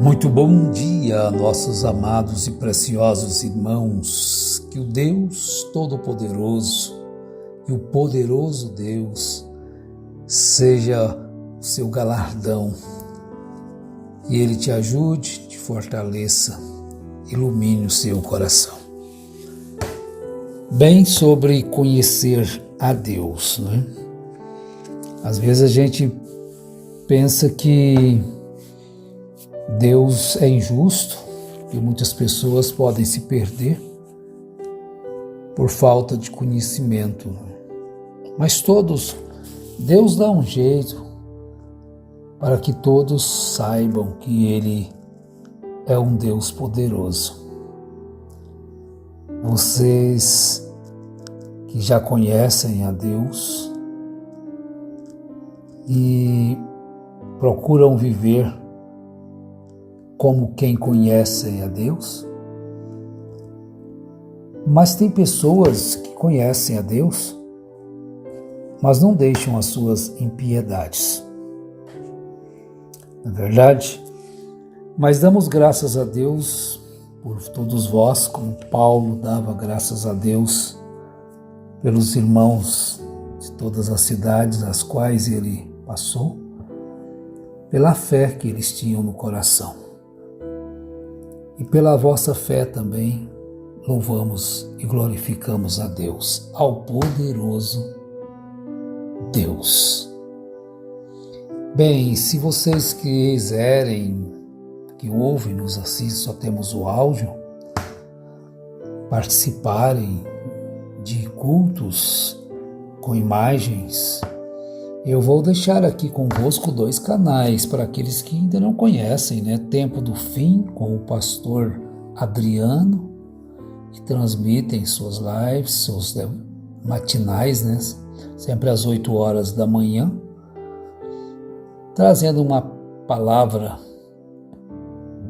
Muito bom dia, nossos amados e preciosos irmãos. Que o Deus Todo-Poderoso e o poderoso Deus seja o seu galardão. Que Ele te ajude, te fortaleça, ilumine o seu coração. Bem, sobre conhecer a Deus, né? Às vezes a gente pensa que Deus é injusto e muitas pessoas podem se perder por falta de conhecimento. Mas Deus dá um jeito para que todos saibam que Ele é um Deus poderoso. Vocês que já conhecem a Deus e procuram viver como quem conhece a Deus, mas tem pessoas que conhecem a Deus, mas não deixam as suas impiedades. Na verdade, mas damos graças a Deus por todos vós, como Paulo dava graças a Deus pelos irmãos de todas as cidades às quais ele passou, pela fé que eles tinham no coração. E pela vossa fé também louvamos e glorificamos a Deus, ao poderoso Deus. Bem, se vocês quiserem, que ouvem, nos assistem, só temos o áudio, participarem de cultos com imagens, eu vou deixar aqui convosco 2 canais para aqueles que ainda não conhecem, né? Tempo do Fim, com o pastor Adriano, que transmitem suas lives, seus matinais, né? Sempre às 8 horas da manhã, trazendo uma palavra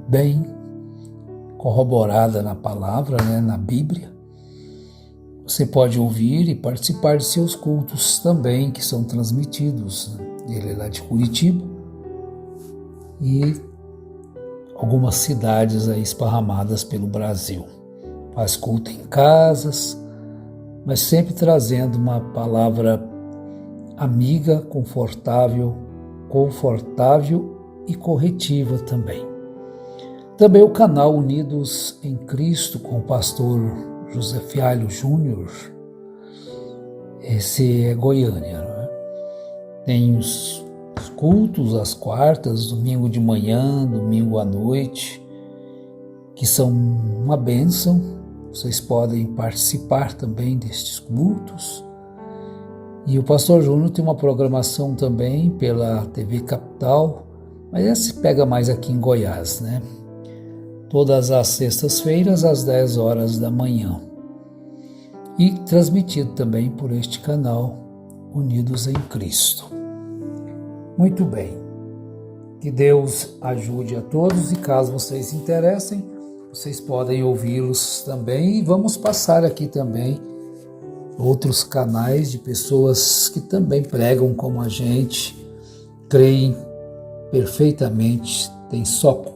bem corroborada na palavra, né? Na Bíblia. Você pode ouvir e participar de seus cultos também, que são transmitidos. Ele é lá de Curitiba e algumas cidades aí esparramadas pelo Brasil. Faz culto em casas, mas sempre trazendo uma palavra amiga, confortável e corretiva também. Também o canal Unidos em Cristo com o pastor José Fialho Júnior, esse é Goiânia, né? Tem os cultos às quartas, domingo de manhã, domingo à noite, que são uma bênção. Vocês podem participar também destes cultos. E o pastor Júnior tem uma programação também pela TV Capital, mas essa se pega mais aqui em Goiás, né? Todas as sextas-feiras, às 10 horas da manhã. E transmitido também por este canal, Unidos em Cristo. Muito bem. Que Deus ajude a todos e caso vocês se interessem, vocês podem ouvi-los também. E vamos passar aqui também outros canais de pessoas que também pregam como a gente, creem perfeitamente, tem só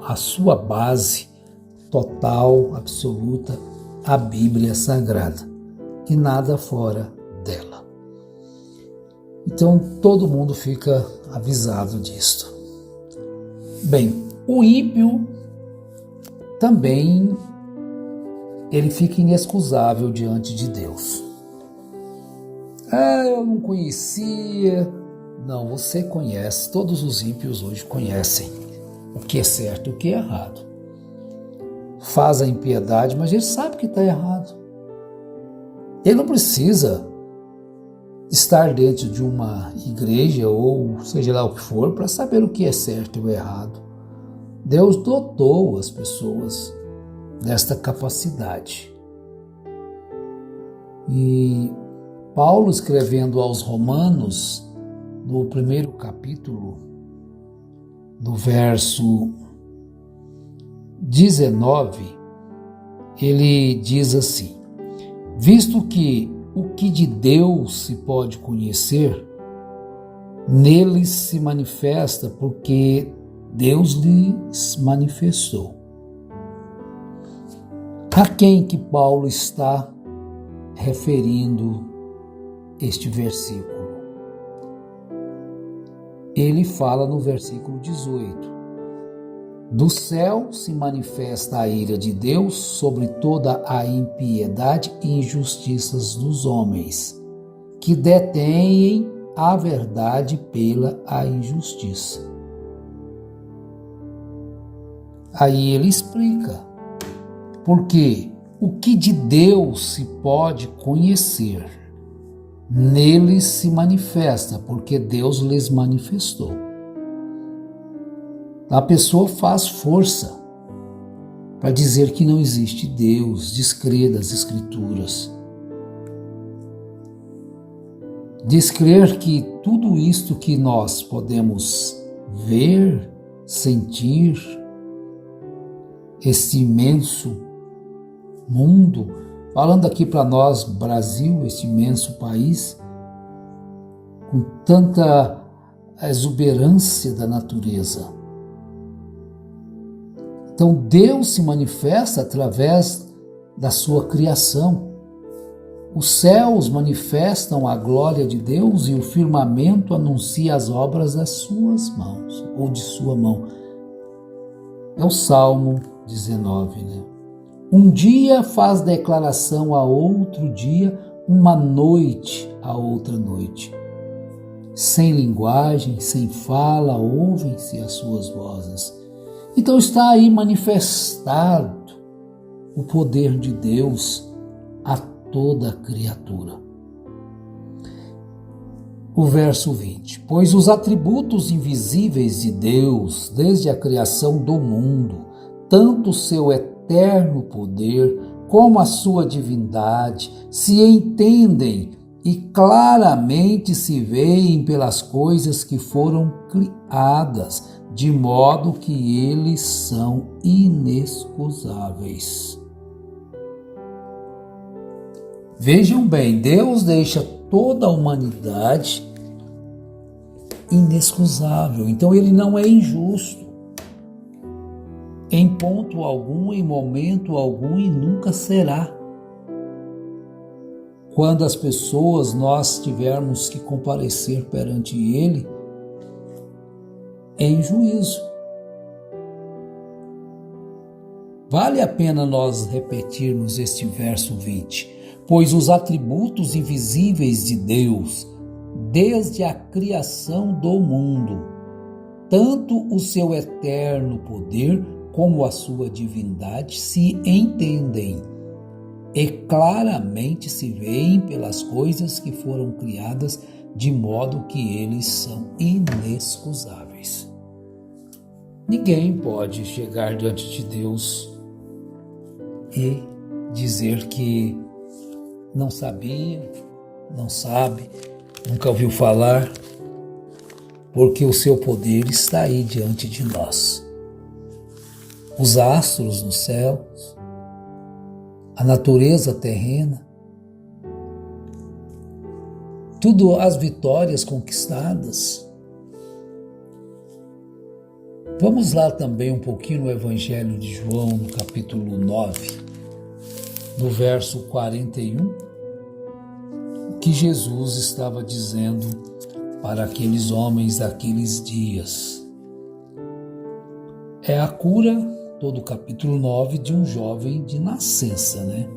a sua base total, absoluta, a Bíblia Sagrada, e nada fora dela. Então todo mundo fica avisado disto. Bem, o ímpio também ele fica inexcusável diante de Deus. Eu não conhecia. Não, você conhece, todos os ímpios hoje conhecem o que é certo e o que é errado. Faz a impiedade, mas ele sabe que está errado. Ele não precisa estar dentro de uma igreja ou seja lá o que for para saber o que é certo e o errado. Deus dotou as pessoas desta capacidade. E Paulo, escrevendo aos Romanos, no 1º capítulo, do verso 19, ele diz assim: visto que o que de Deus se pode conhecer, neles se manifesta, porque Deus lhes manifestou. A quem que Paulo está referindo este versículo? Ele fala no versículo 18. Do céu se manifesta a ira de Deus sobre toda a impiedade e injustiças dos homens, que detêm a verdade pela a injustiça. Aí ele explica, porque o que de Deus se pode conhecer, neles se manifesta, porque Deus lhes manifestou. A pessoa faz força para dizer que não existe Deus, descrer das Escrituras. Descrer que tudo isto que nós podemos ver, sentir, este imenso mundo, falando aqui para nós, Brasil, este imenso país, com tanta exuberância da natureza. Então Deus se manifesta através da sua criação. Os céus manifestam a glória de Deus e o firmamento anuncia as obras das suas mãos, ou de sua mão. É o Salmo 19, né? Um dia faz declaração a outro dia, uma noite a outra noite. Sem linguagem, sem fala, ouvem-se as suas vozes. Então está aí manifestado o poder de Deus a toda criatura. O verso 20. Pois os atributos invisíveis de Deus, desde a criação do mundo, tanto o seu eterno poder como a sua divindade, se entendem e claramente se veem pelas coisas que foram criadas, de modo que eles são inexcusáveis. Vejam bem, Deus deixa toda a humanidade inexcusável. Então ele não é injusto. Em ponto algum, em momento algum, e nunca será. Quando as pessoas, nós tivermos que comparecer perante ele em juízo. Vale a pena nós repetirmos este verso 20. Pois os atributos invisíveis de Deus, desde a criação do mundo, tanto o seu eterno poder como a sua divindade se entendem e claramente se veem pelas coisas que foram criadas, de modo que eles são inexcusáveis. Ninguém pode chegar diante de Deus e dizer que não sabia, não sabe, nunca ouviu falar, porque o seu poder está aí diante de nós. Os astros nos céus, a natureza terrena, tudo as vitórias conquistadas. Vamos lá também um pouquinho no Evangelho de João, no capítulo 9, no verso 41, o que Jesus estava dizendo para aqueles homens daqueles dias. É a cura, todo o capítulo 9, de um jovem de nascença, né?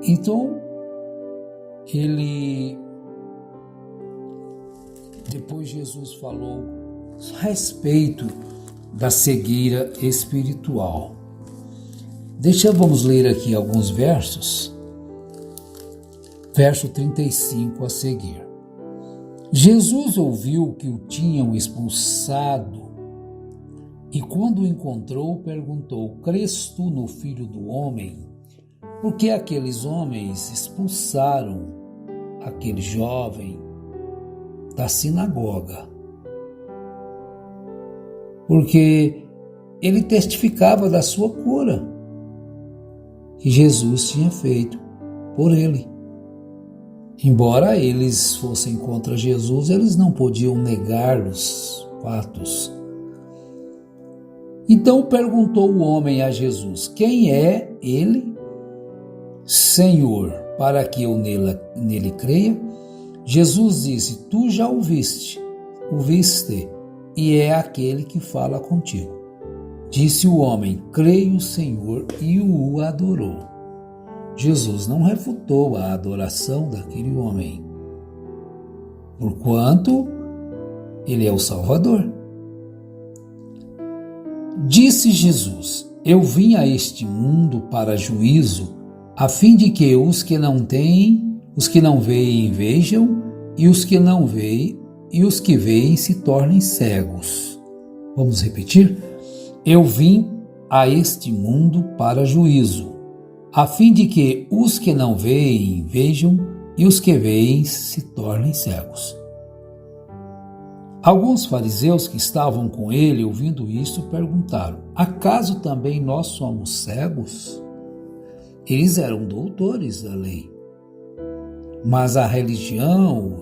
Então, depois Jesus falou a respeito da cegueira espiritual. Vamos ler aqui alguns versos. Verso 35 a seguir. Jesus ouviu que o tinham expulsado e quando o encontrou perguntou: crês tu no Filho do Homem? Porque aqueles homens expulsaram aquele jovem da sinagoga, porque ele testificava da sua cura que Jesus tinha feito por ele. Embora eles fossem contra Jesus, eles não podiam negá-los fatos. Então perguntou o homem a Jesus: quem é ele, Senhor, para que eu nele creia? Jesus disse: tu já o viste, e é aquele que fala contigo. Disse o homem: creio, Senhor, e o adorou. Jesus não refutou a adoração daquele homem, porquanto ele é o Salvador. Disse Jesus: eu vim a este mundo para juízo, a fim de que os que não veem vejam, e os que não veem e os que veem se tornem cegos. Vamos repetir? Eu vim a este mundo para juízo, a fim de que os que não veem vejam e os que veem se tornem cegos. Alguns fariseus que estavam com ele, ouvindo isso, perguntaram: acaso também nós somos cegos? Eles eram doutores da lei, mas a religião,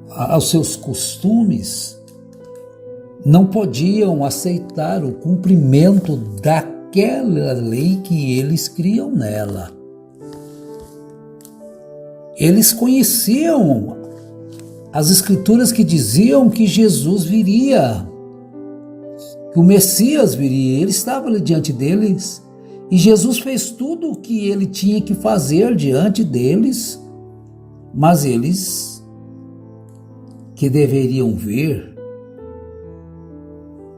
aos seus costumes, não podiam aceitar o cumprimento daquela lei que eles criam nela. Eles conheciam as escrituras que diziam que Jesus viria, que o Messias viria. Ele estava ali diante deles e Jesus fez tudo o que ele tinha que fazer diante deles, mas eles que deveriam ver,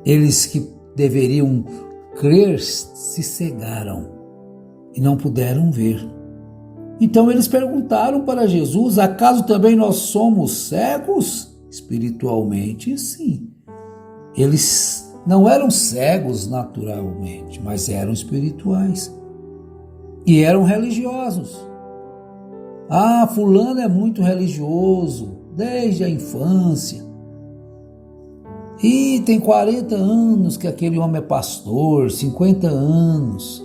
eles que deveriam crer, se cegaram e não puderam ver. Então eles perguntaram para Jesus: acaso também nós somos cegos? Espiritualmente, sim. Eles não eram cegos naturalmente, mas eram espirituais e eram religiosos. Ah, fulano é muito religioso desde a infância. E tem 40 anos que aquele homem é pastor, 50 anos.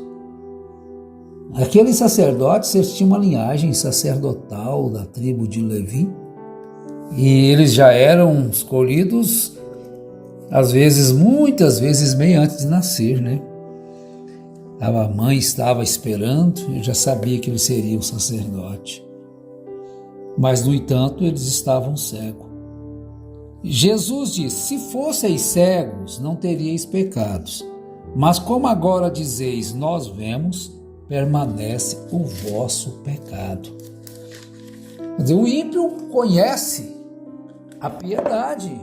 Aqueles sacerdotes, eles tinham uma linhagem sacerdotal da tribo de Levi. E eles já eram escolhidos, às vezes, muitas vezes, meio antes de nascer, né? A mãe estava esperando, eu já sabia que ele seria um sacerdote. Mas, no entanto, eles estavam cegos. Jesus disse: se fosseis cegos, não teríeis pecados. Mas como agora dizeis, nós vemos, permanece o vosso pecado. Quer dizer, o ímpio conhece a piedade.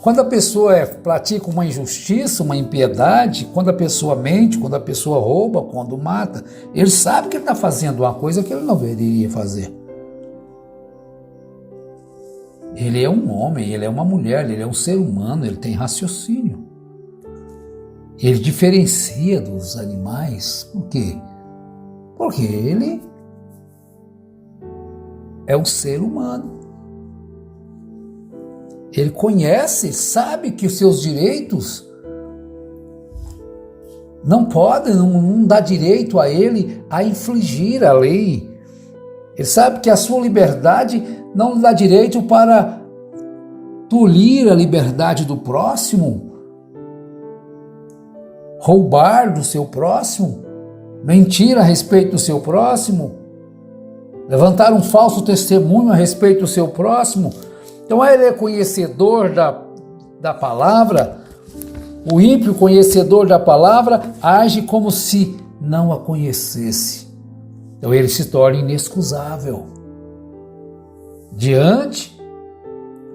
Quando a pessoa pratica uma injustiça, uma impiedade, quando a pessoa mente, quando a pessoa rouba, quando mata, ele sabe que ele está fazendo uma coisa que ele não deveria fazer. Ele é um homem, ele é uma mulher, ele é um ser humano, ele tem raciocínio. Ele diferencia dos animais. Por quê? Porque ele é um ser humano. Ele conhece, sabe que os seus direitos não podem, não dá direito a ele a infligir a lei. Ele sabe que a sua liberdade não lhe dá direito para tolir a liberdade do próximo, roubar do seu próximo, mentir a respeito do seu próximo, levantar um falso testemunho a respeito do seu próximo. Então ele é conhecedor da palavra. O ímpio, conhecedor da palavra, age como se não a conhecesse. Então ele se torna inexcusável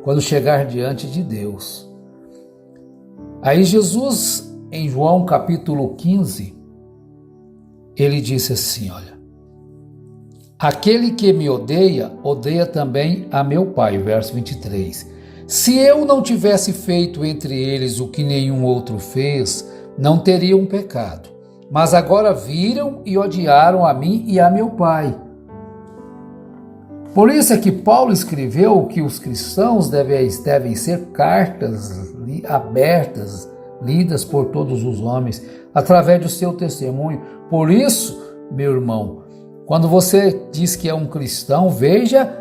quando chegar diante de Deus. Aí Jesus, em João capítulo 15, ele disse assim, olha: aquele que me odeia, odeia também a meu Pai. Verso 23. Se eu não tivesse feito entre eles o que nenhum outro fez, não teriam pecado. Mas agora viram e odiaram a mim e a meu Pai. Por isso é que Paulo escreveu que os cristãos devem ser cartas abertas, lidas por todos os homens, através do seu testemunho. Por isso, meu irmão, quando você diz que é um cristão, veja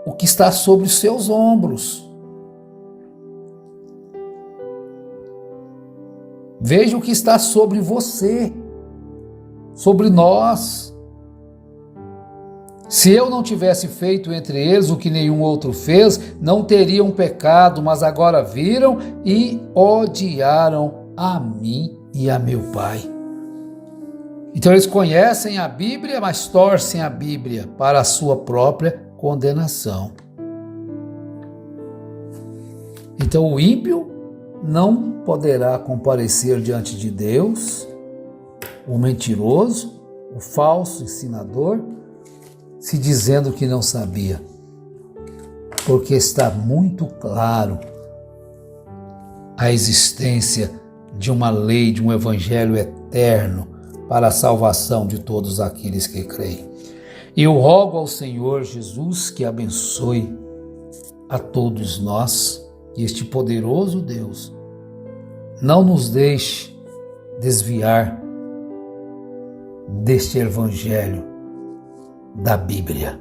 o que está sobre os seus ombros. Veja o que está sobre você, sobre nós. Se eu não tivesse feito entre eles o que nenhum outro fez, não teriam pecado, mas agora viram e odiaram a mim e a meu Pai. Então eles conhecem a Bíblia, mas torcem a Bíblia para a sua própria condenação. Então o ímpio não poderá comparecer diante de Deus, o mentiroso, o falso ensinador, se dizendo que não sabia, porque está muito claro a existência de uma lei, de um evangelho eterno para a salvação de todos aqueles que creem. E eu rogo ao Senhor Jesus que abençoe a todos nós, que este poderoso Deus não nos deixe desviar deste evangelho da Bíblia.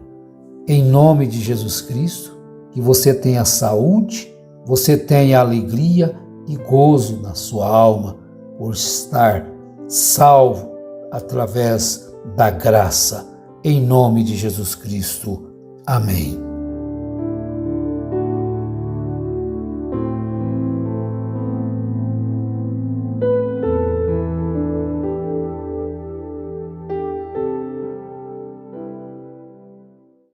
Em nome de Jesus Cristo, que você tenha saúde, você tenha alegria e gozo na sua alma por estar salvo através da graça. Em nome de Jesus Cristo. Amém.